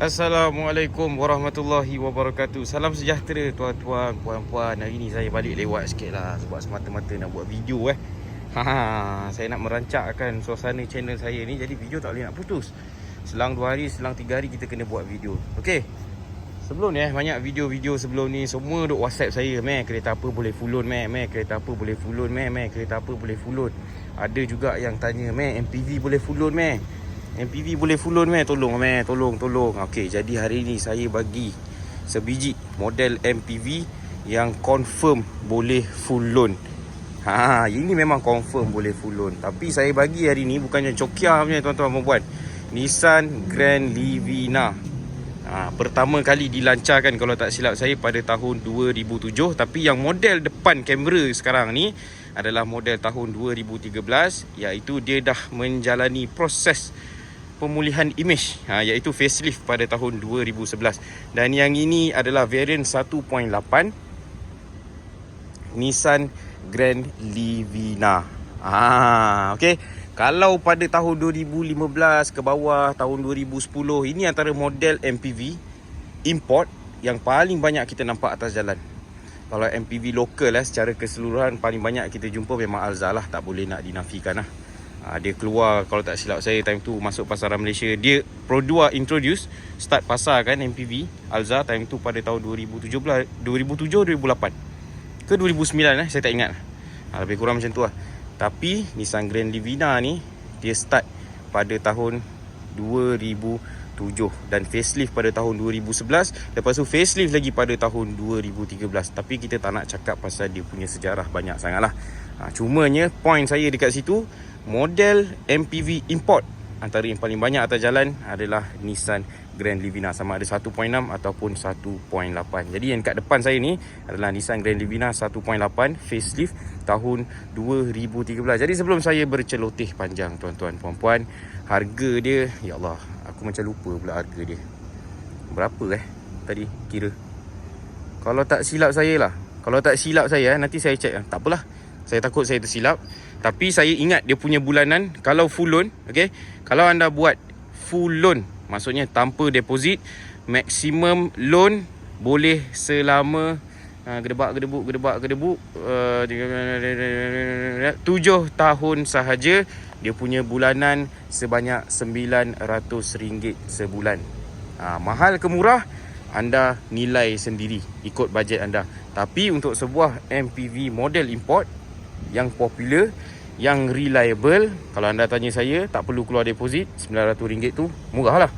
Assalamualaikum warahmatullahi wabarakatuh. Salam sejahtera tuan-tuan, puan-puan. Hari ni saya balik lewat sikit lah sebab semata-mata nak buat video saya nak merancakkan suasana channel saya ni, jadi video tak boleh nak putus. Selang 2 hari, selang 3 hari kita kena buat video. Okey. Sebelum ni banyak video-video sebelum ni semua duk WhatsApp saya, kereta apa boleh full load kereta apa boleh full load kereta apa boleh full load. Ada juga yang tanya, MPV boleh full load MPV boleh full load tolong. Okey, jadi hari ni saya bagi sebiji model MPV yang confirm boleh full load. Ini memang confirm boleh full load. Tapi saya bagi hari ni bukannya cokia punya tuan-tuan dan puan. Nissan Grand Livina. Pertama kali dilancarkan kalau tak silap saya pada tahun 2007, tapi yang model depan kamera sekarang ni adalah model tahun 2013, iaitu dia dah menjalani proses pemulihan imej, iaitu facelift pada tahun 2011. Dan yang ini adalah variant 1.8 Nissan Grand Livina. Okey. Kalau pada tahun 2015 ke bawah, tahun 2010, ini antara model MPV import yang paling banyak kita nampak atas jalan. Kalau MPV lokal secara keseluruhan paling banyak kita jumpa memang Alza lah, tak boleh nak dinafikan . Dia keluar, kalau tak silap saya time tu masuk pasaran Malaysia. Dia Pro 2 introduce, start pasar kan MPV Alza time tu pada tahun 2007 2008 ke 2009 saya tak ingat. Lebih kurang macam tu lah. Tapi Nissan Grand Livina ni dia start pada tahun 2007 dan facelift pada tahun 2011. Lepas tu facelift lagi pada tahun 2013. Tapi kita tak nak cakap pasal dia punya sejarah banyak sangat lah. Cumanya point saya dekat situ, model MPV import antara yang paling banyak atas jalan adalah Nissan Grand Livina, sama ada 1.6 ataupun 1.8. Jadi yang kat depan saya ni adalah Nissan Grand Livina 1.8 facelift tahun 2013. Jadi sebelum saya berceloteh panjang tuan-tuan puan-puan, harga dia, ya Allah, aku macam lupa pula harga dia. Berapa tadi kira? Kalau tak silap saya nanti saya check. Tak apalah. Saya takut saya tersilap. Tapi saya ingat dia punya bulanan kalau full loan, okey. Kalau anda buat full loan, maksudnya tanpa deposit, maksimum loan boleh selama gedebuk 7 tahun sahaja. Dia punya bulanan sebanyak RM900 sebulan. Mahal ke murah? Anda nilai sendiri ikut bajet anda. Tapi untuk sebuah MPV model import yang popular, yang reliable, kalau anda tanya saya, tak perlu keluar deposit. RM900 tu murah lah.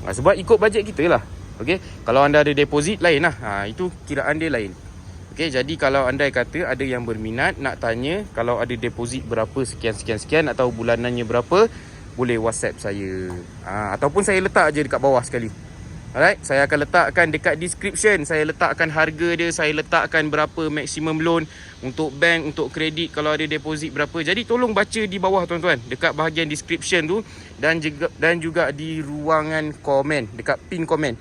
Sebab ikut bajet kita lah. Okay? Kalau anda ada deposit lain lah. Itu kiraan dia lain. Okay? Jadi kalau anda kata ada yang berminat nak tanya kalau ada deposit berapa sekian atau bulanannya berapa, boleh WhatsApp saya. Ataupun saya letak je dekat bawah sekali. Alright, saya akan letakkan dekat description. Saya letakkan harga dia, saya letakkan berapa maksimum loan untuk bank, untuk kredit, kalau ada deposit berapa. Jadi tolong baca di bawah tuan-tuan, dekat bahagian description tu, dan juga di ruangan komen, dekat pin komen.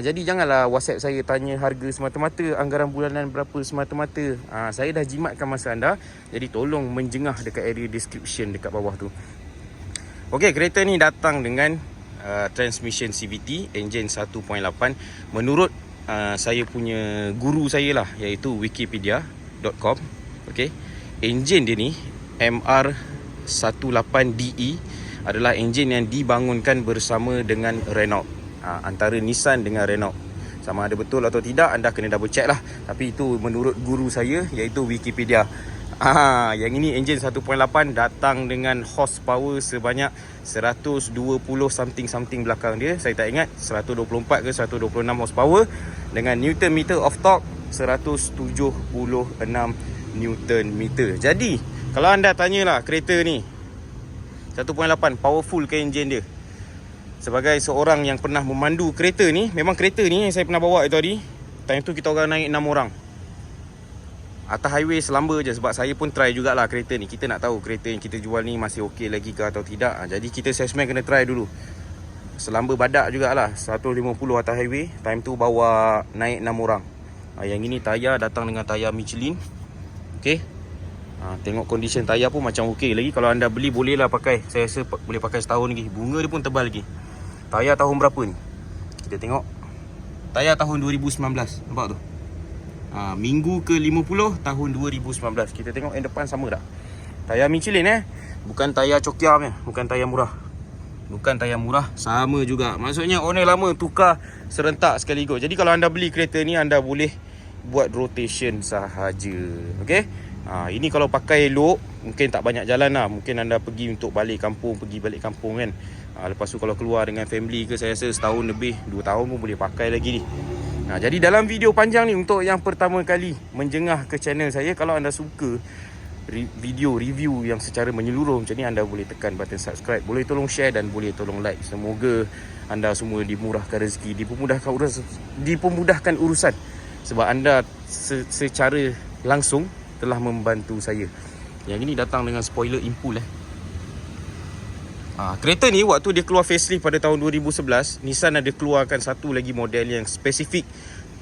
Jadi janganlah WhatsApp saya tanya harga semata-mata, anggaran bulanan berapa semata-mata. Saya dah jimatkan masa anda. Jadi tolong menjengah dekat area description dekat bawah tu. Okey, kereta ni datang dengan transmission CVT, engine 1.8. Menurut saya punya guru saya lah, iaitu wikipedia.com. Okay, engine dia ni MR18DE adalah engine yang dibangunkan bersama dengan Renault. Antara Nissan dengan Renault. Sama ada betul atau tidak anda kena double check lah. Tapi itu menurut guru saya, iaitu Wikipedia. Yang ini engine 1.8 datang dengan horsepower sebanyak 120 something belakang dia. Saya tak ingat 124 ke 126 horsepower, dengan Newton meter of torque 176 Newton meter. Jadi kalau anda tanyalah kereta ni 1.8 powerful ke engine dia, sebagai seorang yang pernah memandu kereta ni, memang kereta ni yang saya pernah bawa itu tadi, time tu kita orang naik 6 orang atas highway selamba je. Sebab saya pun try jugalah kereta ni. Kita nak tahu kereta yang kita jual ni masih okey lagi ke atau tidak. Jadi kita salesman kena try dulu. Selamba badak jugalah, 150 atas highway. Time tu bawa naik 6 orang. Yang ini tayar datang dengan tayar Michelin. Okey. Tengok condition tayar pun macam okey lagi. Kalau anda beli bolehlah pakai. Saya rasa boleh pakai setahun lagi. Bunga dia pun tebal lagi. Tayar tahun berapa ni? Kita tengok. Tayar tahun 2019. Nampak tu? Minggu ke-50 tahun 2019. Kita tengok yang depan sama tak? Tayar Michelin bukan tayar Cokia punya, bukan tayar murah. Bukan tayar murah, sama juga. Maksudnya owner lama tukar serentak sekaligus. Jadi kalau anda beli kereta ni, anda boleh buat rotation sahaja. Okey? Ini kalau pakai elok, mungkin tak banyak jalan lah. Mungkin anda pergi untuk balik kampung, pergi balik kampung kan. Lepas tu kalau keluar dengan family ke, saya rasa setahun lebih, 2 tahun pun boleh pakai lagi ni. Jadi dalam video panjang ni, untuk yang pertama kali menjengah ke channel saya, kalau anda suka video review yang secara menyeluruh macam ni, anda boleh tekan button subscribe, boleh tolong share dan boleh tolong like. Semoga anda semua dimurahkan rezeki, dipermudahkan urusan, sebab anda secara langsung telah membantu saya. Yang ini datang dengan spoiler Impul kereta ni waktu dia keluar facelift pada tahun 2011, Nissan ada keluarkan satu lagi model yang spesifik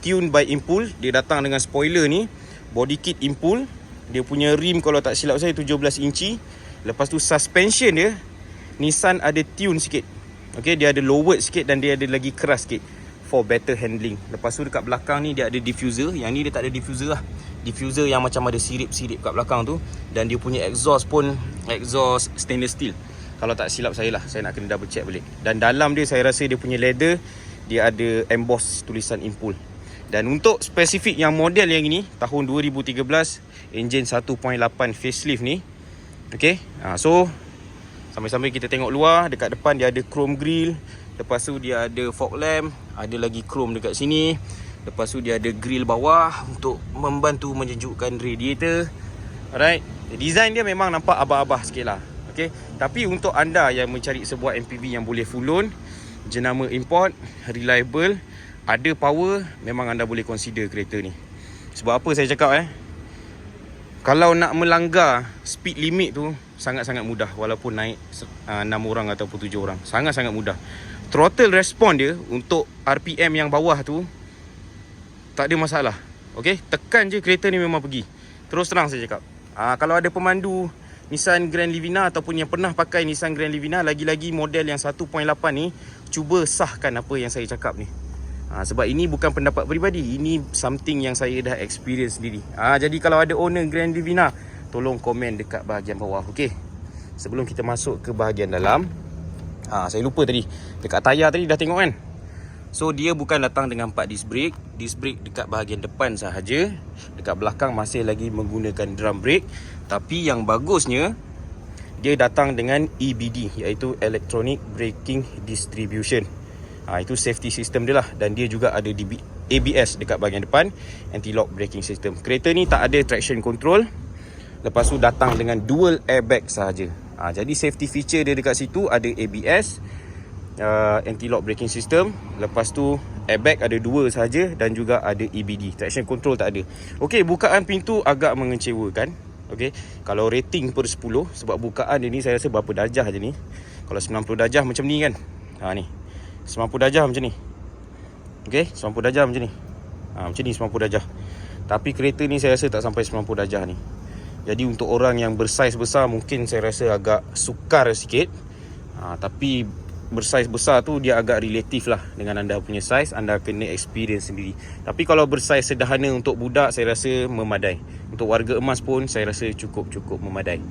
tune by Impul. Dia datang dengan spoiler ni, body kit Impul. Dia punya rim kalau tak silap saya 17 inci. Lepas tu suspension dia, Nissan ada tune sikit. Okay, dia ada lowered sikit dan dia ada lagi keras sikit for better handling. Lepas tu dekat belakang ni dia ada diffuser. Yang ni dia tak ada diffuser lah. Diffuser yang macam ada sirip-sirip kat belakang tu. Dan dia punya exhaust pun exhaust stainless steel. Kalau tak silap saya lah, saya nak kena double check balik. Dan dalam dia saya rasa dia punya leather, dia ada emboss tulisan Impul. Dan untuk spesifik yang model yang ini, tahun 2013, engine 1.8 facelift ni. Okay, so sambil-sambil kita tengok luar. Dekat depan dia ada chrome grill. Lepas tu dia ada fog lamp. Ada lagi chrome dekat sini. Lepas tu dia ada grill bawah untuk membantu menyejukkan radiator. Alright, design dia memang nampak abah-abah sikit lah. Okay, tapi untuk anda yang mencari sebuah MPV yang boleh full loan, jenama import, reliable, ada power, memang anda boleh consider kereta ni. Sebab apa saya cakap kalau nak melanggar speed limit tu sangat-sangat mudah, walaupun naik 6 orang ataupun 7 orang, sangat-sangat mudah. Throttle response dia untuk RPM yang bawah tu tak ada masalah. Okay, tekan je kereta ni memang pergi. Terus terang saya cakap, kalau ada pemandu Nissan Grand Livina ataupun yang pernah pakai Nissan Grand Livina, lagi-lagi model yang 1.8 ni, cuba sahkan apa yang saya cakap ni. Sebab ini bukan pendapat peribadi, ini something yang saya dah experience sendiri. Jadi kalau ada owner Grand Livina, tolong komen dekat bahagian bawah. Okey, sebelum kita masuk ke bahagian dalam, saya lupa tadi, dekat tayar tadi dah tengok kan. So dia bukan datang dengan 4 disc brake. Disc brake dekat bahagian depan sahaja. Dekat belakang masih lagi menggunakan drum brake. Tapi yang bagusnya, dia datang dengan EBD, iaitu Electronic Braking Distribution. Itu safety system dia lah. Dan dia juga ada ABS dekat bahagian depan, anti-lock braking system. Kereta ni tak ada traction control. Lepas tu datang dengan dual airbag sahaja. Jadi safety feature dia dekat situ ada ABS, anti-lock braking system. Lepas tu airbag ada 2 sahaja dan juga ada EBD. Traction control tak ada. Okey, bukaan pintu agak mengecewakan. Okey, kalau rating per 10, sebab bukaan dia ni saya rasa berapa darjah je ni. Kalau 90 darjah macam ni kan. Ni 90 darjah macam ni. Okey, 90 darjah macam ni. Macam ni 90 darjah. Tapi kereta ni saya rasa tak sampai 90 darjah ni. Jadi untuk orang yang bersaiz besar, mungkin saya rasa agak sukar sikit. Tapi bersaiz besar tu dia agak relatif lah dengan anda punya saiz. Anda kena experience sendiri. Tapi kalau bersaiz sederhana untuk budak, saya rasa memadai. Untuk warga emas pun saya rasa cukup memadai.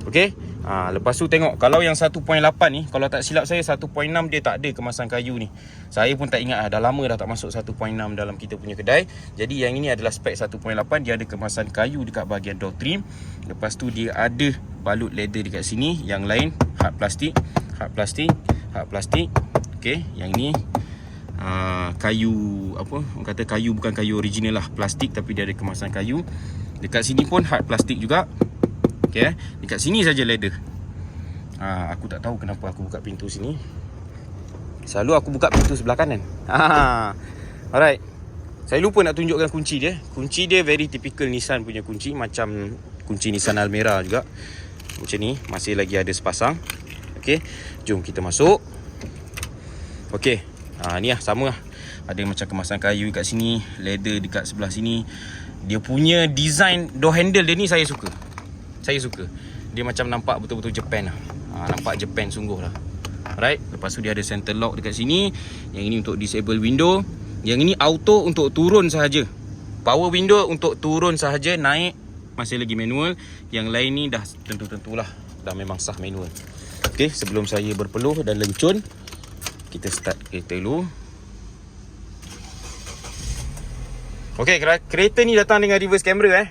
Okey, lepas tu tengok, kalau yang 1.8 ni, kalau tak silap saya 1.6 dia tak ada kemasan kayu ni. Saya pun tak ingat dah lama dah tak masuk 1.6 dalam kita punya kedai. Jadi yang ini adalah spek 1.8. Dia ada kemasan kayu dekat bahagian door trim. Lepas tu dia ada balut leather dekat sini. Yang lain hard plastik. Okey, yang ni kayu, apa orang kata, kayu bukan kayu original lah, plastik, tapi dia ada kemasan kayu. Dekat sini pun hard plastik juga. Okey, dekat sini saja leather. Aku tak tahu kenapa aku buka pintu sini. Selalu aku buka pintu sebelah kanan. Alright. Saya lupa nak tunjukkan kunci dia. Kunci dia very typical Nissan punya kunci, macam kunci Nissan Almera juga. Macam ni, masih lagi ada sepasang. Okey, jom kita masuk. Okey, ni lah, sama lah. Ada macam kemasan kayu kat sini, leather dekat sebelah sini. Dia punya design door handle dia ni saya suka. Dia macam nampak betul-betul Japan lah. Nampak Japan sungguh lah. Alright, lepas tu dia ada center lock dekat sini. Yang ini untuk disable window. Yang ini auto untuk turun sahaja. Power window untuk turun sahaja, naik masih lagi manual. Yang lain ni dah tentu-tentulah dah memang sah manual. Okey, sebelum saya berpeluh dan lencun, kita start kereta dulu. Okey, kereta ni datang dengan reverse camera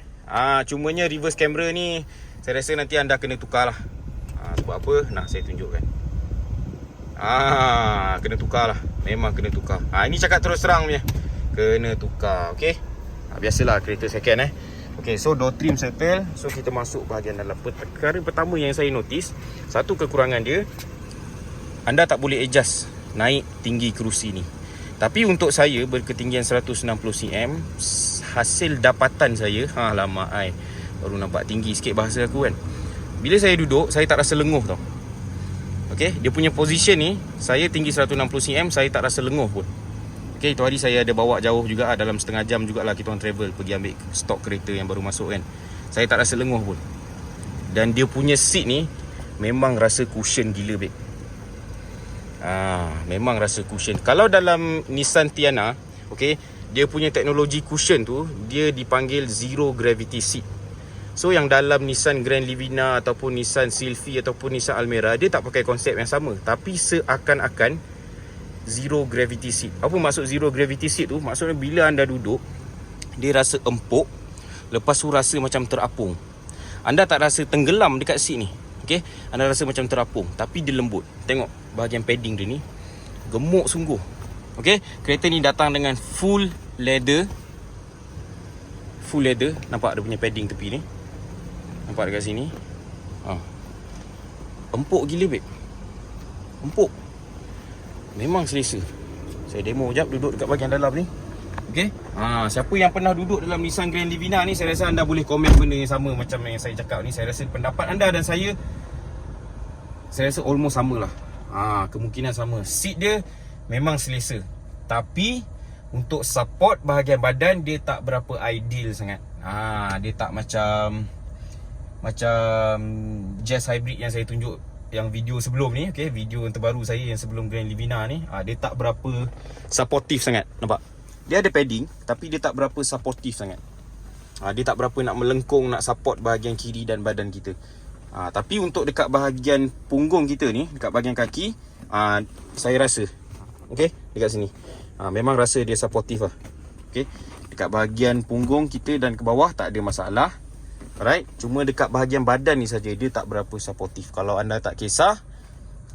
cumanya reverse camera ni saya rasa nanti anda kena tukar lah. Sebab apa? Nah, saya tunjukkan. Kena tukar lah. Memang kena tukar. Ini cakap terus terang punya. Kena tukar. Okey. Biasalah kereta second Okey, so door trim settle. So kita masuk bahagian dalam. Perkara pertama yang saya notice, satu kekurangan dia, anda tak boleh adjust naik tinggi kerusi ni. Tapi untuk saya berketinggian 160 cm, hasil dapatan saya, lama baru nampak tinggi sikit bahasa aku kan. Bila saya duduk, saya tak rasa lenguh tau. Okey, dia punya position ni, saya tinggi 160 cm, saya tak rasa lenguh pun. Okey, itu hari saya ada bawa jauh juga, dalam setengah jam jugalah kita orang travel pergi ambil stok kereta yang baru masuk kan. Saya tak rasa lenguh pun. Dan dia punya seat ni memang rasa cushion gila babe. Memang rasa cushion. Kalau dalam Nissan Tiana, okey, dia punya teknologi cushion tu, dia dipanggil zero gravity seat. So yang dalam Nissan Grand Livina ataupun Nissan Sylphy ataupun Nissan Almera, dia tak pakai konsep yang sama, tapi seakan-akan zero gravity seat. Apa maksud zero gravity seat tu? Maksudnya bila anda duduk, dia rasa empuk, lepas tu rasa macam terapung. Anda tak rasa tenggelam dekat seat ni. Okey, anda rasa macam terapung, tapi dia lembut. Tengok bahagian padding dia ni, gemuk sungguh. Okey, kereta ni datang dengan full leather. Full leather. Nampak dia punya padding tepi ni? Nampak dekat sini? Empuk gila babe. Empuk. Memang selesa. Saya demo sekejap duduk dekat bahagian dalam ni. Okey. Siapa yang pernah duduk dalam Nissan Grand Livina ni, saya rasa anda boleh komen benda yang sama macam yang saya cakap ni. Saya rasa pendapat anda dan saya rasa almost sama lah. Kemungkinan sama. Seat dia memang selesa, tapi untuk support bahagian badan dia tak berapa ideal sangat. Dia tak macam Jazz Hybrid yang saya tunjuk yang video sebelum ni, okey, video yang terbaru saya yang sebelum Grand Livina ni, dia tak berapa supportive sangat. Nampak? Dia ada padding, tapi dia tak berapa supportive sangat. Dia tak berapa nak melengkung, nak support bahagian kiri dan badan kita. Tapi untuk dekat bahagian punggung kita ni, dekat bahagian kaki, saya rasa, okey, dekat sini, memang rasa dia supportive lah. Okey, dekat bahagian punggung kita dan ke bawah tak ada masalah. Alright, cuma dekat bahagian badan ni saja dia tak berapa supportive. Kalau anda tak kisah,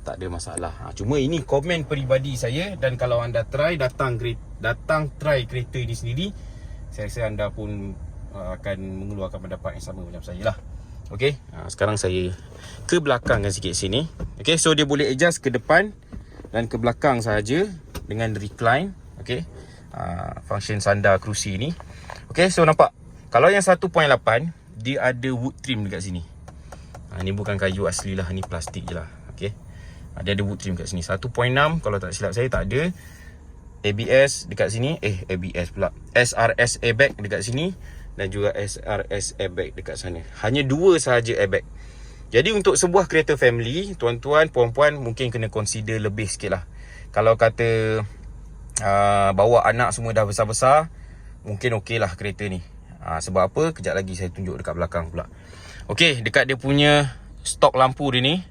tak ada masalah. Cuma ini komen peribadi saya, dan kalau anda try datang try kereta ini sendiri, saya rasa anda pun akan mengeluarkan pendapat yang sama macam saya lah. Okey, sekarang saya ke belakangkan sikit sini. Okey, so dia boleh adjust ke depan dan ke belakang sahaja dengan recline. Okey, function sandar kerusi ni. Okey, so nampak kalau yang 1.8 dia ada wood trim dekat sini. Ni bukan kayu asli lah, ni plastik je lah. Okey, dia ada wood trim kat sini. 1.6 kalau tak silap saya tak ada. ABS dekat sini, ABS pula, SRS airbag dekat sini, dan juga SRS airbag dekat sana. Hanya 2 sahaja airbag. Jadi untuk sebuah kereta family, tuan-tuan, puan-puan mungkin kena consider lebih sikit lah. Kalau kata bawa anak semua dah besar-besar, mungkin okey lah kereta ni. Sebab apa? Kejap lagi saya tunjuk dekat belakang pula. Okey, dekat dia punya stok lampu dia ni,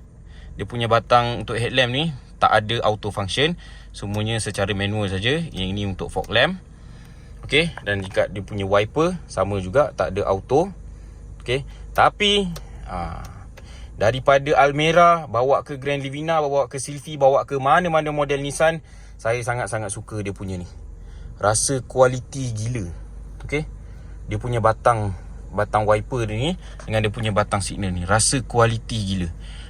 dia punya batang untuk headlamp ni tak ada auto function, semuanya secara manual saja. Yang ini untuk fog lamp. Okey, dan jika dia punya wiper sama juga, tak ada auto. Okey, tapi daripada Almera bawa ke Grand Livina, bawa ke Sylphy, bawa ke mana-mana model Nissan, saya sangat-sangat suka dia punya ni. Rasa kualiti gila. Okey, dia punya batang wiper dia ni dengan dia punya batang signal ni, rasa kualiti gila.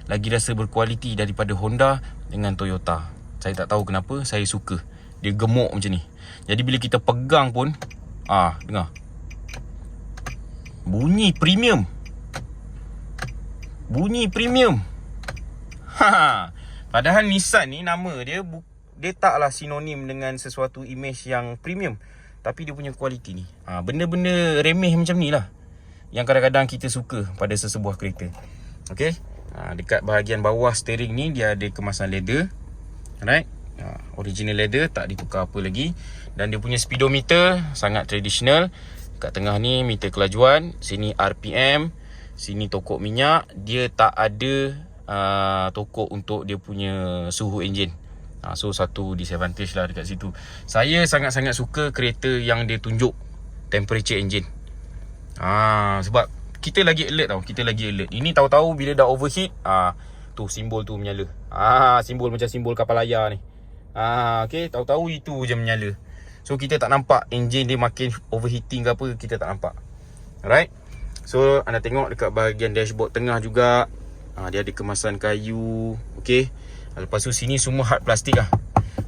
Lagi rasa berkualiti daripada Honda dengan Toyota. Saya tak tahu kenapa, saya suka. Dia gemuk macam ni. Jadi bila kita pegang pun, dengar. Bunyi premium. Bunyi premium. Padahal Nissan ni nama dia taklah sinonim dengan sesuatu image yang premium, tapi dia punya kualiti ni, benda-benda remeh macam ni lah yang kadang-kadang kita suka pada sesebuah kereta. Okey, Dekat bahagian bawah steering ni dia ada kemasan leather. Alright. Original leather, tak ditukar apa lagi. Dan dia punya speedometer sangat tradisional. Kat tengah ni meter kelajuan, sini RPM, sini tokok minyak. Dia tak ada tokok untuk dia punya suhu enjin. So satu disadvantage lah dekat situ. Saya sangat-sangat suka kereta yang dia tunjuk temperature engine. Sebab kita lagi alert tau. Kita lagi alert. Ini tahu-tahu bila dah overheat, tu simbol tu menyala. Simbol macam simbol kapal layar ni. Okay, tahu-tahu itu je menyala. So kita tak nampak enjin dia makin overheating ke apa, kita tak nampak. Alright. So anda tengok dekat bahagian dashboard tengah juga, dia ada kemasan kayu. Okay. Lepas tu sini semua hard plastik lah.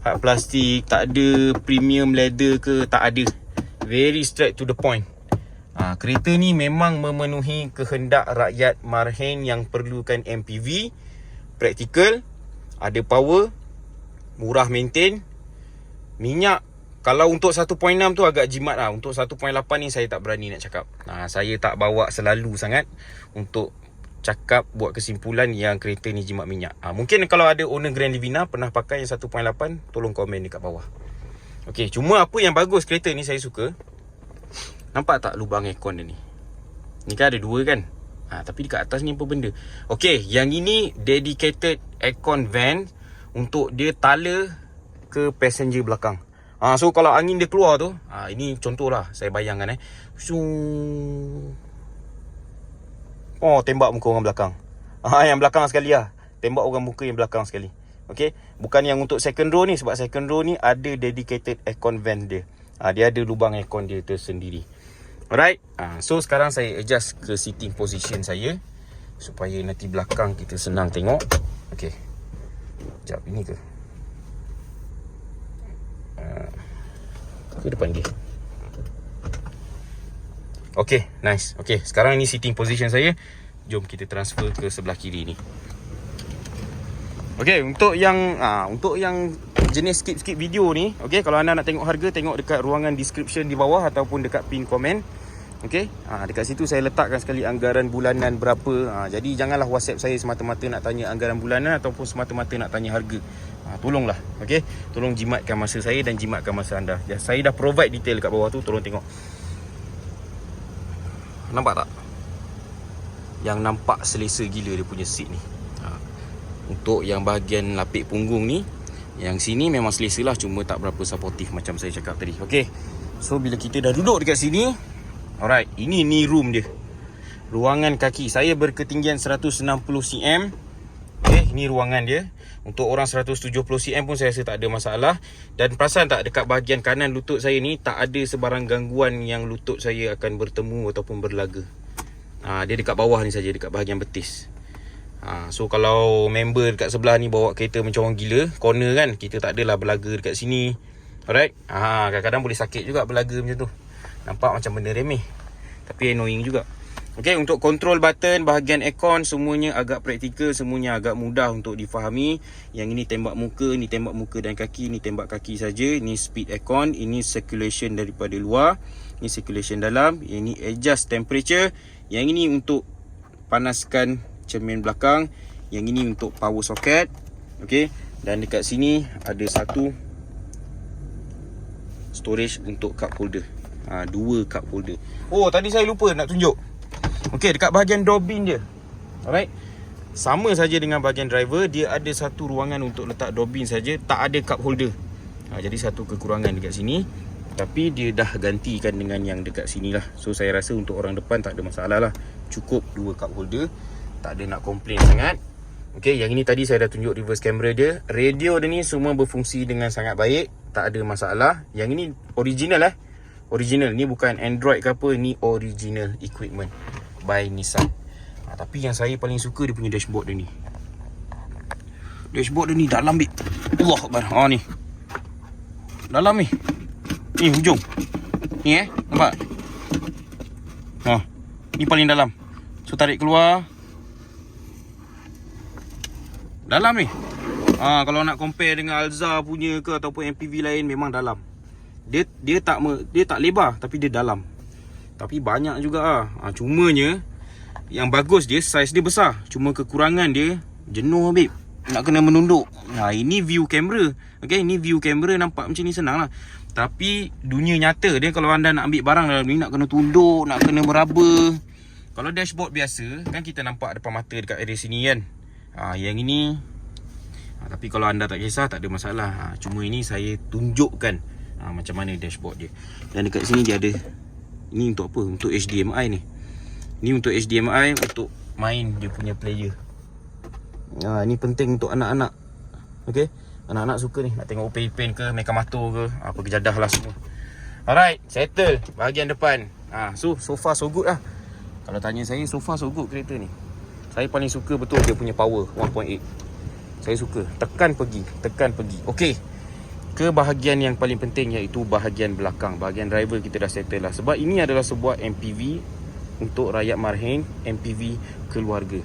Hard plastik, tak ada premium leather ke, tak ada. Very straight to the point. Kereta ni memang memenuhi kehendak rakyat marhen yang perlukan MPV, praktikal, ada power, murah maintain. Minyak, kalau untuk 1.6 tu agak jimat lah. Untuk 1.8 ni saya tak berani nak cakap. Saya tak bawa selalu sangat untuk cakap, buat kesimpulan yang kereta ni jimat minyak. Mungkin kalau ada owner Grand Livina pernah pakai yang 1.8, tolong komen dekat bawah. Okay, cuma apa yang bagus kereta ni saya suka, nampak tak lubang aircon dia ni? Ni kan ada dua kan? Tapi dekat atas ni apa benda? Okay, yang ini dedicated aircon vent untuk dia tala ke passenger belakang. So kalau angin dia keluar tu, ini contoh lah, saya bayangkan tembak muka orang belakang. Yang belakang sekali lah. Tembak orang muka yang belakang sekali. Okay, bukan yang untuk second row ni. Sebab second row ni ada dedicated aircon vent dia. Dia ada lubang aircon dia tersendiri. Alright. So sekarang saya adjust ke sitting position saya, supaya nanti belakang kita senang tengok. Okay, sekejap, ini ke? Ke depan dia. Okay, nice. Okay, sekarang ini sitting position saya. Jom kita transfer ke sebelah kiri ni. Okay, untuk yang jenis skip video ni, okay, kalau anda nak tengok harga, tengok dekat ruangan description di bawah ataupun dekat pin komen. Okay, dekat situ saya letakkan sekali anggaran bulanan berapa. Jadi janganlah WhatsApp saya semata-mata nak tanya anggaran bulanan ataupun semata-mata nak tanya harga. Tolonglah, okay, tolong jimatkan masa saya dan jimatkan masa anda. Saya dah provide detail kat bawah tu, tolong tengok. Nampak tak? Yang nampak selesa gila dia punya seat ni. Untuk yang bahagian lapik punggung ni, yang sini memang selesa lah, cuma tak berapa supportive macam saya cakap tadi. Okay, so bila kita dah duduk dekat sini, alright, ini knee room dia. Ruangan kaki. Saya berketinggian 160 cm. Okay, ini ruangan dia. Untuk orang 170 cm pun saya rasa tak ada masalah. Dan perasan tak, dekat bahagian kanan lutut saya ni tak ada sebarang gangguan yang lutut saya akan bertemu ataupun berlaga. Dia dekat bawah ni saja, dekat bahagian betis. So kalau member dekat sebelah ni bawa kereta macam orang gila, corner kan, kita tak adalah berlaga dekat sini. Alright. Kadang-kadang boleh sakit juga berlaga macam tu. Nampak macam benda remeh, tapi annoying juga. Okay, untuk control button, bahagian aircon, semuanya agak praktikal, semuanya agak mudah untuk difahami. Yang ini tembak muka, ni tembak muka dan kaki, ni tembak kaki saja. Ini speed aircon, ini circulation daripada luar, ini circulation dalam, ini adjust temperature. Yang ini untuk panaskan cermin belakang, yang ini untuk power socket. Okay, dan dekat sini ada satu storage untuk cup holder. Dua cup holder. Oh, tadi saya lupa nak tunjuk. Okey, dekat bahagian door bin dia. Alright. Sama saja dengan bahagian driver, dia ada satu ruangan untuk letak door bin saja, tak ada cup holder. Jadi satu kekurangan dekat sini. Tapi dia dah gantikan dengan yang dekat sini lah. So saya rasa untuk orang depan tak ada masalah lah. Cukup dua cup holder, tak ada nak komplain sangat. Okey, yang ini tadi saya dah tunjuk reverse camera dia. Radio dia ni semua berfungsi dengan sangat baik, tak ada masalah. Yang ini original original, ni bukan Android ke apa, ni original equipment by Nissan. Tapi yang saya paling suka dia punya dashboard dia ni. Dashboard dia ni dalam bit. Allah Akbar. Ni dalam ni. Ni hujung. Ni nampak? Ni paling dalam. So tarik keluar. Dalam ni. Kalau nak compare dengan Alza punya ke ataupun MPV lain, memang dalam. Dia tak lebar, tapi dia dalam. Tapi banyak juga Cumanya Yang bagus dia, saiz dia besar. Cuma kekurangan dia, jenuh babe, nak kena menunduk. Ini view kamera. Okay, ini view kamera nampak macam ni senang lah. Tapi dunia nyata dia, kalau anda nak ambil barang dalam ni, nak kena tunduk, nak kena meraba. Kalau dashboard biasa kan kita nampak depan mata dekat area sini kan. Yang ini tapi kalau anda tak kisah, tak ada masalah. Cuma ini saya tunjukkan macam mana dashboard dia. Dan dekat sini dia ada, ini untuk apa? Untuk HDMI ni. Ni untuk HDMI, untuk main dia punya player. Ini penting untuk anak-anak. Okay, anak-anak suka ni, nak tengok Pen ke, Mecha Mato ke, apa kejadah lah semua. Alright, settle bahagian depan. So far so good lah. Kalau tanya saya, so far so good kereta ni. Saya paling suka betul dia punya power 1.8. Saya suka. Tekan pergi. Okay, ke bahagian yang paling penting, iaitu bahagian belakang. Bahagian driver kita dah settle lah. Sebab ini adalah sebuah MPV untuk rakyat marhen, MPV keluarga.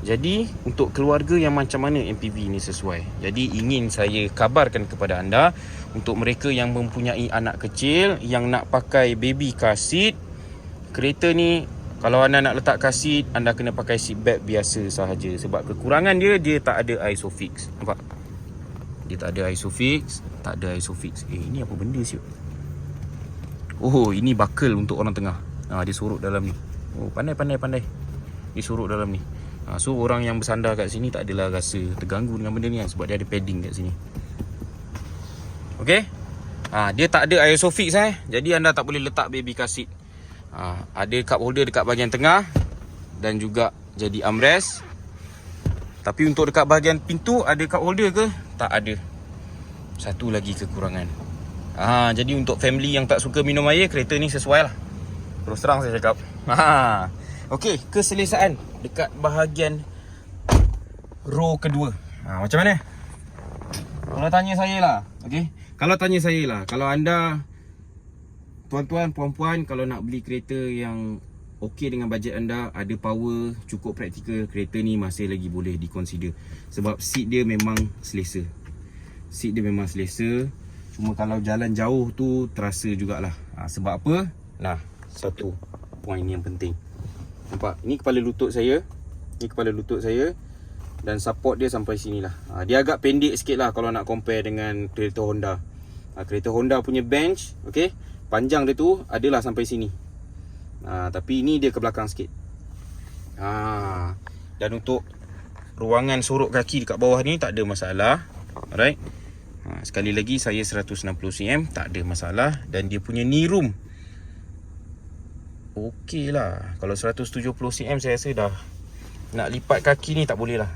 Jadi untuk keluarga yang macam mana MPV ni sesuai. Jadi ingin saya kabarkan kepada anda, untuk mereka yang mempunyai anak kecil, yang nak pakai baby car seat, kereta ni kalau anda nak letak car seat, anda kena pakai seat belt biasa sahaja. Sebab kekurangan dia tak ada ISOFIX. Nampak? Dia tak ada ISOFIX. Ini apa benda siut? Oh, ini buckle untuk orang tengah. Dia sorok dalam ni. Oh, pandai. Dia sorok dalam ni. So orang yang bersandar kat sini tak adalah rasa terganggu dengan benda ni kan, sebab dia ada padding kat sini. Okay, dia tak ada ISOFIX jadi anda tak boleh letak baby car seat. Ada cup holder dekat bahagian tengah dan juga jadi armrest. Tapi untuk dekat bahagian pintu ada cup holder ke? Tak ada. Satu lagi kekurangan. Jadi untuk family yang tak suka minum air, kereta ni sesuai lah. Terus terang saya cakap. Okey, keselesaan dekat bahagian row kedua. Macam mana? Kalau tanya saya lah, okey. Kalau anda tuan-tuan, puan-puan, kalau nak beli kereta yang okey dengan bajet anda, ada power, cukup praktikal, kereta ni masih lagi boleh diconsider. Sebab seat dia memang selesa. Cuma kalau jalan jauh tu terasa jugalah. Sebab apa? Satu poin yang penting. Nampak? Ini kepala lutut saya. Dan support dia sampai sini lah. Dia agak pendek sikit lah kalau nak compare dengan kereta Honda. Kereta Honda punya bench, okay, panjang dia tu adalah sampai sini. Tapi ini dia ke belakang sikit. Dan untuk ruangan sorok kaki dekat bawah ni tak ada masalah. Alright. Sekali lagi, saya 160cm, tak ada masalah. Dan dia punya knee room okey lah. Kalau 170cm saya rasa dah nak lipat kaki ni tak boleh lah.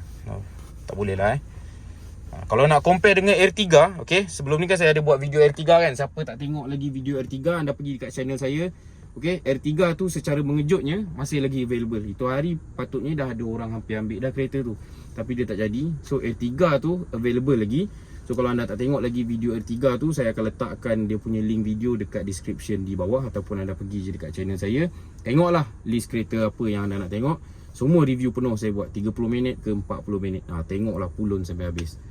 Kalau nak compare dengan R3, okay, sebelum ni kan saya ada buat video R3 kan. Siapa tak tengok lagi video R3, anda pergi dekat channel saya. Okay, R3 tu secara mengejutnya masih lagi available. Itu hari patutnya dah ada orang hampir ambil dah kereta tu, tapi dia tak jadi. So R3 tu available lagi. So kalau anda tak tengok lagi video R3 tu, saya akan letakkan dia punya link video dekat description di bawah. Ataupun anda pergi je dekat channel saya, tengoklah list kereta apa yang anda nak tengok. Semua review penuh saya buat, 30 minit ke 40 minit. Tengoklah pulun sampai habis.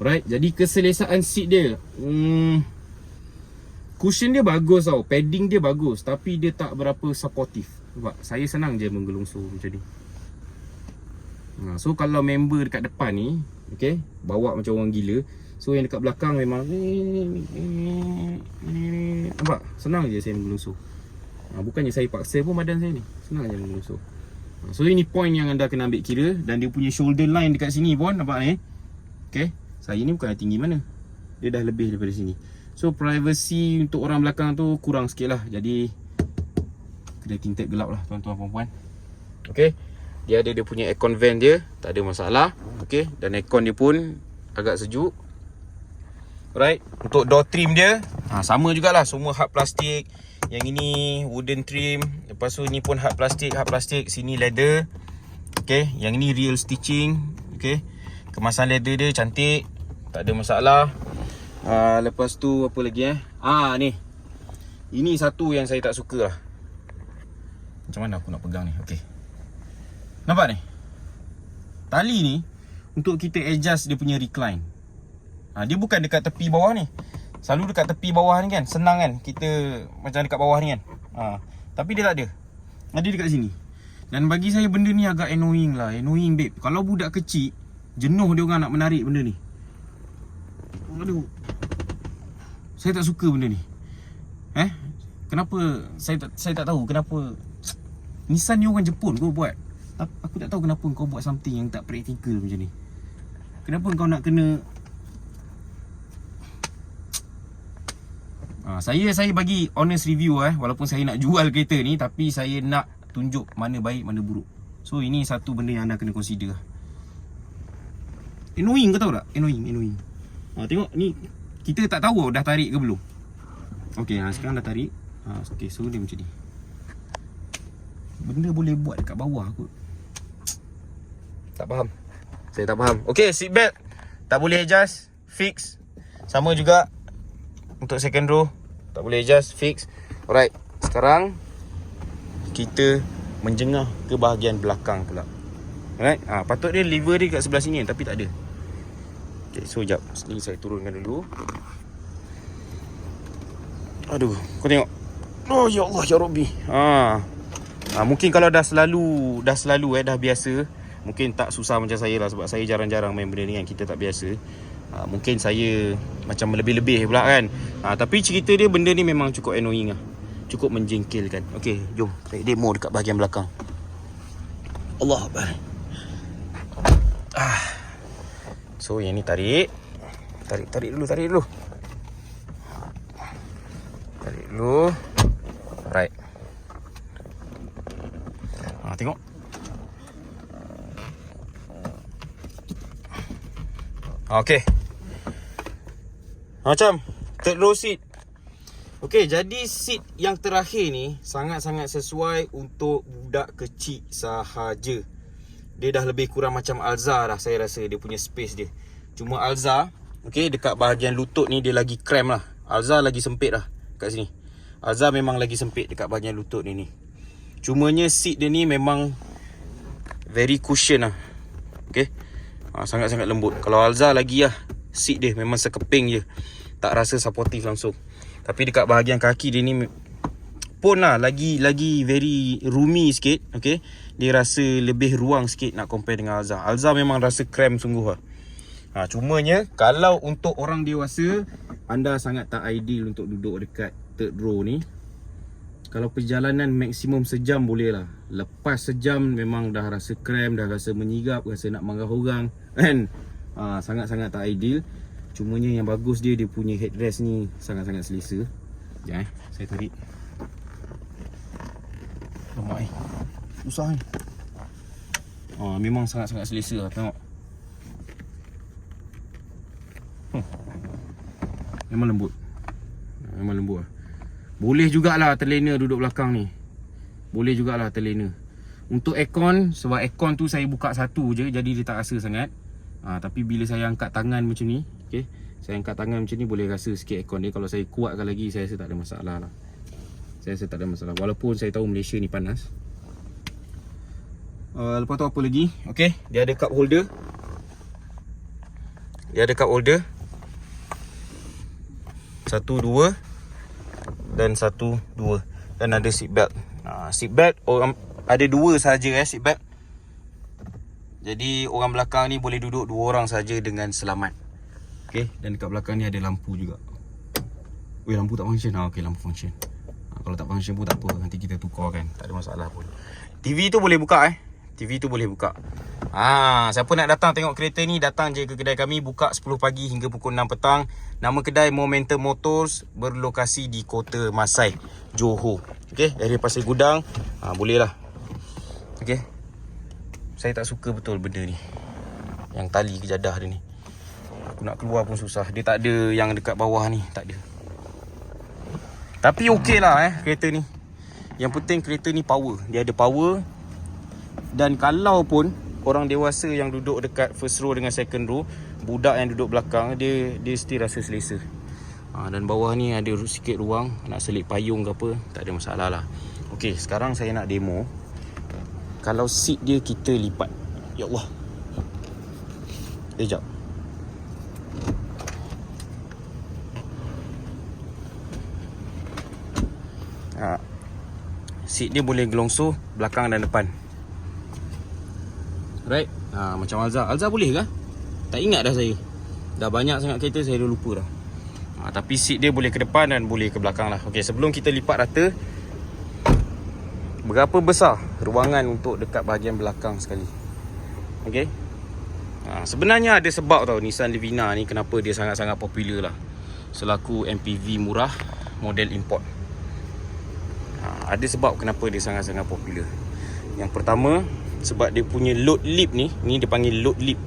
Alright, jadi keselesaan seat dia, cushion dia bagus tau, padding dia bagus, tapi dia tak berapa supportive. Sebab saya senang je menggelungsur macam ni. So kalau member dekat depan ni, okay, bawa macam orang gila. So yang dekat belakang memang nampak? Senang je saya menggelungsur. Bukannya saya paksa pun badan saya ni, senang je menggelungsur. So ini point yang anda kena ambil kira. Dan dia punya shoulder line dekat sini pun nampak ni. Okay, saya ni bukan tinggi mana, dia dah lebih daripada sini. So privacy untuk orang belakang tu kurang sikit lah. Jadi kena tinted gelap lah tuan-tuan puan-puan. Okay, dia ada dia punya aircon vent dia, tak ada masalah. Okay, dan aircon dia pun agak sejuk. Alright, untuk door trim dia sama jugalah, semua hard plastik. Yang ini wooden trim. Lepas tu ni pun hard plastik. Sini leather. Okay, yang ini real stitching. Okay, kemasan leather dia cantik, tak ada masalah. Lepas tu apa lagi ni. Ini satu yang saya tak suka lah. Macam mana aku nak pegang ni? Okay, nampak ni? Tali ni untuk kita adjust dia punya recline. Dia bukan dekat tepi bawah ni. Selalu dekat tepi bawah ni kan, senang kan kita macam dekat bawah ni kan. Tapi dia tak ada. Dia dekat sini. Dan bagi saya benda ni agak annoying lah. Annoying babe. Kalau budak kecil, jenuh dia orang nak menarik benda ni. Aduh. Saya tak suka benda ni. Kenapa? Saya tak tahu kenapa. Nissan ni orang Jepun kau buat. Aku tak tahu kenapa kau buat something yang tak praktikal macam ni. Kenapa kau nak kena Saya bagi honest review walaupun saya nak jual kereta ni, tapi saya nak tunjuk mana baik mana buruk. So ini satu benda yang anda kena consider. Annoying kau tahu tak? Annoying. Tengok ni, kita tak tahu dah tarik ke belum. Okey, sekarang dah tarik. Okey, so dia macam ni. Benda boleh buat dekat bawah kot. Tak faham. Saya tak faham. Okey, seat belt tak boleh adjust, fix. Sama juga untuk second row, tak boleh adjust, fix. Alright, sekarang kita menjengah ke bahagian belakang pula. Alright, patut dia lever dia kat sebelah sini tapi tak ada. Okay, so jap, ni saya turunkan dulu. Aduh, kau tengok. Oh ya Allah ya Rabbi. Mungkin kalau dah selalu dah biasa, mungkin tak susah macam saya lah, sebab saya jarang-jarang main benda ni kan, kita tak biasa. Mungkin saya macam lebih-lebih pula kan. Tapi cerita dia, benda ni memang cukup annoying lah, cukup menjengkelkan. Okey, jom saya demo dekat bahagian belakang. Allah Akbar. So yang ni tarik dulu. Tarik dulu. Alright. Tengok. Okey. Macam third row seat. Okey, jadi seat yang terakhir ni sangat-sangat sesuai untuk budak kecil sahaja. Dia dah lebih kurang macam Alza dah, saya rasa dia punya space dia. Cuma Alza, okey, dekat bahagian lutut ni dia lagi cramp lah. Alza lagi sempit lah kat sini. Alza memang lagi sempit dekat bahagian lutut ni. Cumanya seat dia ni memang very cushion lah. Okey. Sangat-sangat lembut. Kalau Alza lagi lah, seat dia memang sekeping je, tak rasa supportive langsung. Tapi dekat bahagian kaki dia ni pun lah lagi very roomy sikit. Okay, dia rasa lebih ruang sikit nak compare dengan Alza. Alza memang rasa cramp sungguh lah. Cumanya kalau untuk orang dewasa, anda sangat tak ideal untuk duduk dekat third row ni. Kalau perjalanan maksimum sejam boleh lah. Lepas sejam memang dah rasa cramp, dah rasa menyigap, rasa nak marah orang kan. Sangat-sangat tak ideal. Cumanya yang bagus dia punya headrest ni sangat-sangat selesa. Sekejap saya tarik. Lemak susah ni. Memang sangat-sangat selesa lah, tengok. Memang lembut. Memang lembut lah. Boleh jugalah terlena duduk belakang ni. Boleh jugalah terlena. Untuk aircon, sebab aircon tu saya buka satu je, jadi dia tak rasa sangat. Tapi bila saya angkat tangan macam ni, okay, saya angkat tangan macam ni, boleh rasa sikit aircon dia. Kalau saya kuatkan lagi, saya rasa tak ada masalah lah. Saya rasa tak ada masalah. Walaupun saya tahu Malaysia ni panas. Lepas tu apa lagi? Okay, dia ada cup holder. Satu, dua. Dan satu, dua. Dan ada seat belt. Seat belt ada dua saja seat belt. Jadi orang belakang ni boleh duduk dua orang saja dengan selamat. Okay, dan dekat belakang ni ada lampu juga. Lampu tak function. Okay, lampu function. Kalau tak function pun tak apa, nanti kita tukar kan, tak ada masalah pun. TV tu boleh buka TV tu boleh buka. Siapa nak datang tengok kereta ni, datang je ke kedai kami. Buka 10 pagi hingga pukul 6 petang. Nama kedai Momentum Motors, berlokasi di Kota Masai, Johor. Okey, dari Pasir Gudang. Boleh lah. Okey. Saya tak suka betul benda ni, yang tali kejadah dia ni. Aku nak keluar pun susah. Dia tak ada yang dekat bawah ni, tak ada. Tapi okey lah kereta ni. Yang penting kereta ni power. Dia ada power. Dan kalau pun orang dewasa yang duduk dekat first row dengan second row, budak yang duduk belakang, dia still rasa selesa. Dan bawah ni ada sikit ruang, nak selit payung ke apa, tak ada masalah lah. Okey, sekarang saya nak demo. Kalau seat dia kita lipat. Ya Allah. Sekejap. Seat dia boleh gelongso belakang dan depan. Right? Macam Alza. Alza boleh ke? Tak ingat dah saya. Dah banyak sangat kereta saya dah lupa dah. Tapi seat dia boleh ke depan dan boleh ke belakang lah. Okey, sebelum kita lipat rata, berapa besar ruangan untuk dekat bahagian belakang sekali. Okey. Sebenarnya ada sebab tau Nissan Livina ni kenapa dia sangat-sangat popular lah selaku MPV murah model import. Ada sebab kenapa dia sangat-sangat popular. Yang pertama, sebab dia punya load lip ni dia panggil load lip.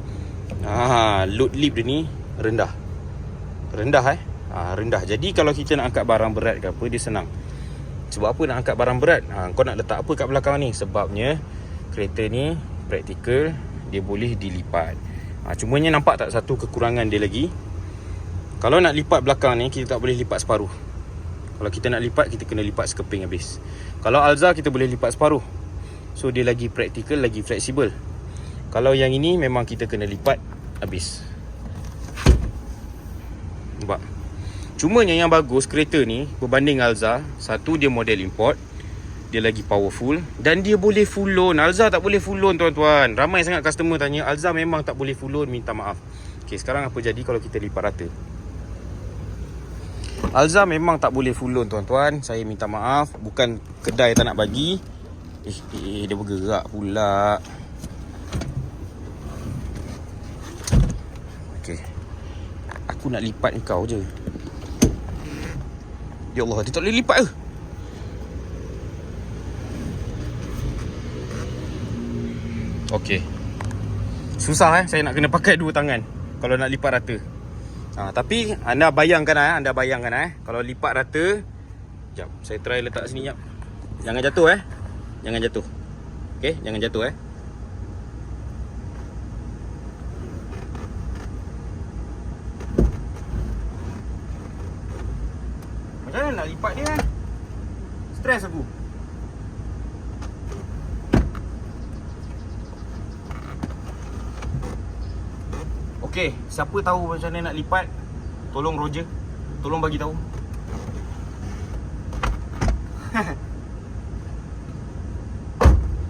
Load lip dia ni rendah. Rendah. Jadi kalau kita nak angkat barang berat ke apa, dia senang. Sebab apa nak angkat barang berat? Kau nak letak apa kat belakang ni? Sebabnya kereta ni praktikal, dia boleh dilipat. Cumanya nampak tak satu kekurangan dia lagi? Kalau nak lipat belakang ni, kita tak boleh lipat separuh. Kalau kita nak lipat, kita kena lipat sekeping habis. Kalau Alza, kita boleh lipat separuh. So dia lagi praktikal, lagi fleksibel. Kalau yang ini memang kita kena lipat habis. Nampak? Cumanya yang bagus kereta ni berbanding Alza, satu dia model import, dia lagi powerful dan dia boleh full loan. Alza tak boleh full loan tuan-tuan. Ramai sangat customer tanya, Alza memang tak boleh full loan, minta maaf. Okey, sekarang apa jadi kalau kita lipat rata? Alza memang tak boleh full loan tuan-tuan. Saya minta maaf, bukan kedai tak nak bagi. Dia bergerak pula. Okey. Aku nak lipat kau je. Ya Allah, dia tak boleh lipat ke? Okey. Susah saya nak kena pakai dua tangan kalau nak lipat rata. Tapi anda bayangkan kalau lipat rata. Jap, saya try letak sini jap. Jangan jatuh Jangan jatuh. Okey, jangan jatuh Macam mana nak lipat dia? Stres aku. Okey, siapa tahu macam mana nak lipat? Tolong Roger. Tolong bagi tahu.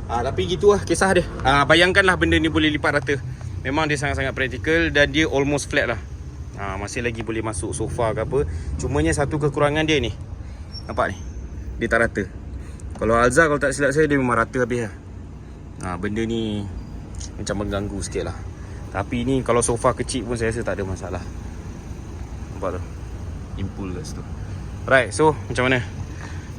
Tapi gitulah kisah dia. Bayangkanlah benda ni boleh lipat rata. Memang dia sangat-sangat praktikal dan dia almost flat lah. Masih lagi boleh masuk sofa ke apa. Cumanya satu kekurangan dia ni. Nampak ni? Dia tak rata. Kalau Alza, kalau tak silap saya, dia memang rata habis lah. Benda ni macam mengganggu sikit lah. Tapi ni kalau sofa kecil pun saya rasa tak ada masalah. Nampak tu? Impul kat situ. Right, so macam mana?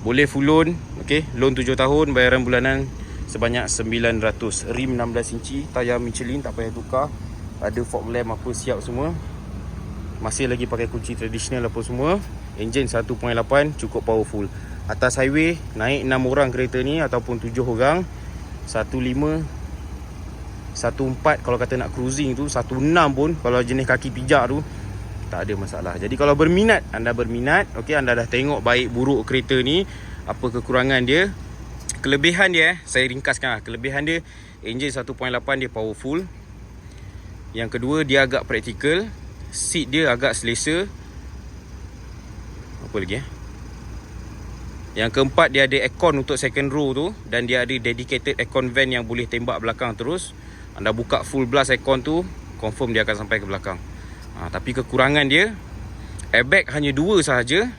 Boleh full loan. Okay, loan 7 tahun, bayaran bulanan sebanyak 900. Rim 16 inci, tayar Michelin, tak payah tukar. Ada fog lamp apa siap semua. Masih lagi pakai kunci tradisional apa semua. Enjin 1.8, cukup powerful. Atas highway, naik 6 orang kereta ni ataupun 7 orang. 15, 14 kalau kata nak cruising tu, 16 pun kalau jenis kaki pijak tu tak ada masalah. Jadi kalau anda berminat, okey, anda dah tengok baik buruk kereta ni, apa kekurangan dia. Kelebihan dia, saya ringkaskan lah. Kelebihan dia, enjin 1.8 dia powerful. Yang kedua, dia agak praktikal. Seat dia agak selesa. Apa lagi Yang keempat, dia ada aircon untuk second row tu. Dan dia ada dedicated aircon vent yang boleh tembak belakang terus. Anda buka full blast aircon tu, confirm dia akan sampai ke belakang. Tapi kekurangan dia, airbag hanya 2 sahaja.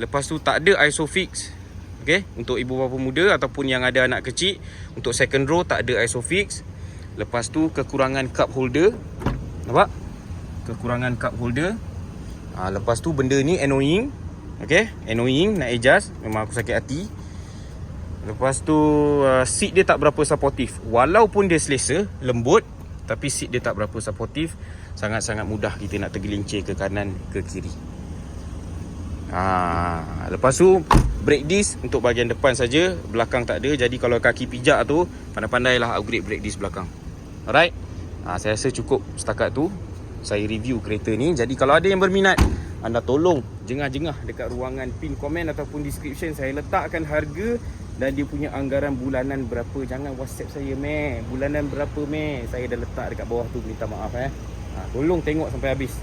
Lepas tu tak ada ISOFIX. Okay, untuk ibu bapa muda ataupun yang ada anak kecil, untuk second row tak ada ISOFIX. Lepas tu kekurangan cup holder. Nampak? Kekurangan cup holder. Lepas tu benda ni annoying. Okay, annoying nak adjust. Memang aku sakit hati. Lepas tu seat dia tak berapa supportive. Walaupun dia selesa, lembut, tapi seat dia tak berapa supportive. Sangat-sangat mudah kita nak tergelincir ke kanan, ke kiri. Lepas tu brake disc untuk bahagian depan saja, belakang tak ada. Jadi kalau kaki pijak tu, pandai-pandailah upgrade brake disc belakang. Alright. Saya rasa cukup setakat tu saya review kereta ni. Jadi kalau ada yang berminat, anda tolong jengah-jengah dekat ruangan pin komen ataupun description. Saya letakkan harga dan dia punya anggaran bulanan berapa. Jangan WhatsApp saya bulanan berapa saya dah letak dekat bawah tu. Minta maaf tolong tengok sampai habis.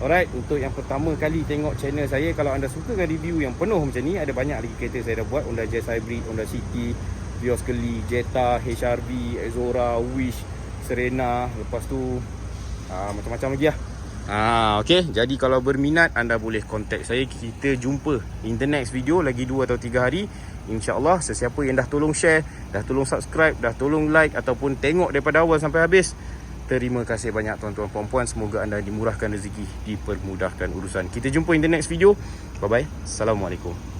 Alright, untuk yang pertama kali tengok channel saya, kalau anda suka dengan review yang penuh macam ni, ada banyak lagi kereta saya dah buat. Honda Jazz Hybrid, Honda City, Vios Kelly, Jetta, HRV, Exora, Wish, Serena, lepas tu macam-macam lagi lah. Okay, jadi kalau berminat anda boleh contact saya. Kita jumpa in the next video, lagi 2 atau 3 hari InsyaAllah. Sesiapa yang dah tolong share, dah tolong subscribe, dah tolong like ataupun tengok daripada awal sampai habis, terima kasih banyak tuan-tuan puan-puan. Semoga anda dimurahkan rezeki, dipermudahkan urusan. Kita jumpa in the next video. Bye bye. Assalamualaikum.